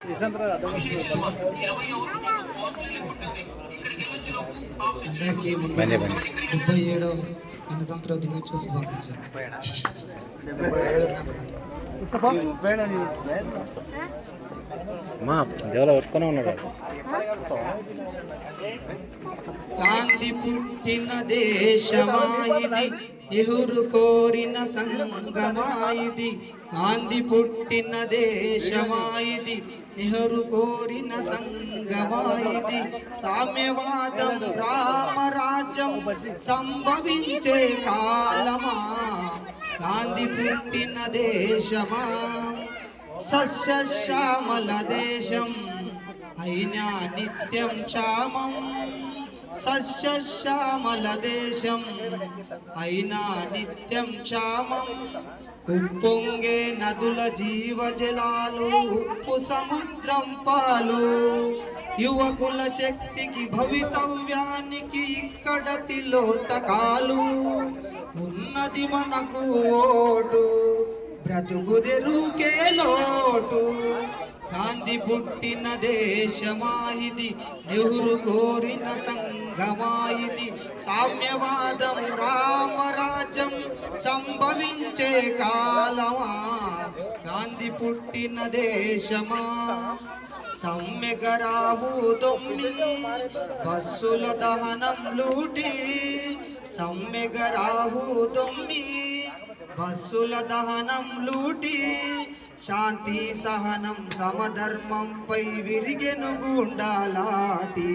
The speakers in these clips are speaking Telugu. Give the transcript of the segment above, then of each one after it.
అందరికీ 77వ గణతంత్ర దినోత్సవ శుభాకాంక్షలు. గాంధీ పుట్టిన దేశమాయిది, నెహ్రూ కోరిన సంగమాయిది. గాంధీ పుట్టిన దేశమాయిది, నెహ్రూ కోరిన సంగమాయిది. సామ్యవాదం రామరాజ్యం సంభవించే కాలమా, గాంధీ పుట్టిన దేశమా. సస్యశ్యామల దేశం అయినా నిత్యం క్షామం, సస్యశ్యామల దేశం అయినా నిత్యం క్షామం. ఉప్పొంగే నదుల జీవజలాలు, ఉప్పు సముద్రం పాలు. యువకుల శక్తికి భవితవ్యానికి ఇక్కడ తిలోతకాలు. ఉన్నది మనకు ఓటు, బ్రతుకుదెరుకే లోటు. గాంధీ పుట్టిన దేశమాయిది, నెహ్రూ కోరిన సంగమాయిది. సామ్యవాదం రామరాజ్యం సంభవించే కాలమా, గాంధీ పుట్టిన దేశమా. సమ్మెగరావు దొమ్మి బస్సుల దహనం లూటి, సమ్మెగరావు దొమ్మి బస్సుల దహనం లూటి. శాంతి సహనం సమధర్మంపై విరిగెను గుండాలాటి.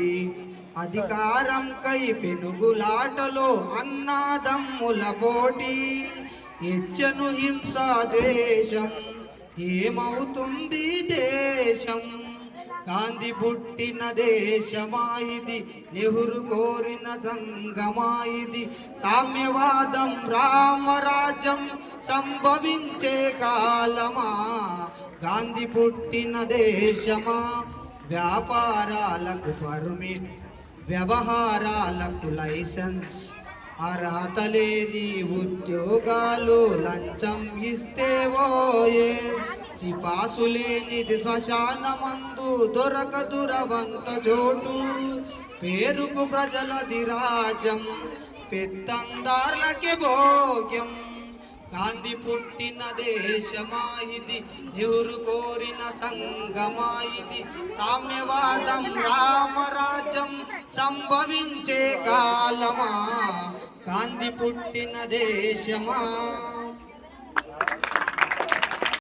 అధికారం కై పెనుగులాటలో అన్నాదమ్ముల పోటీ. ఎచ్చను హింసా ద్వేషం, ఏమవుతుంది దేశం. గాంధీ పుట్టిన దేశమాయిది, నెహ్రూ కోరిన సంగమాయిది. సామ్యవాదం రామరాజ్యం సంభవించే కాలమా, గాంధీ పుట్టిన దేశమా. వ్యాపారాలకు పర్మిట్, వ్యవహారాలకు లైసెన్స్. అర్హత లేని ఉద్యోగాలు లంచం ఇస్తే ఓయే. సిఫాసు లేనిది శ్మశానమందు దొరకదురవంత చోటు. పేరుకు ప్రజలది రాజ్యం, పెత్తందార్లకి భోగ్యం. గాంధీ పుట్టిన దేశమాయిది, నెహ్రూ కోరిన సంగమాయిది. సామ్యవాదం రామరాజ్యం సంభవించే కాలమా, గాంధీ పుట్టిన దేశమా.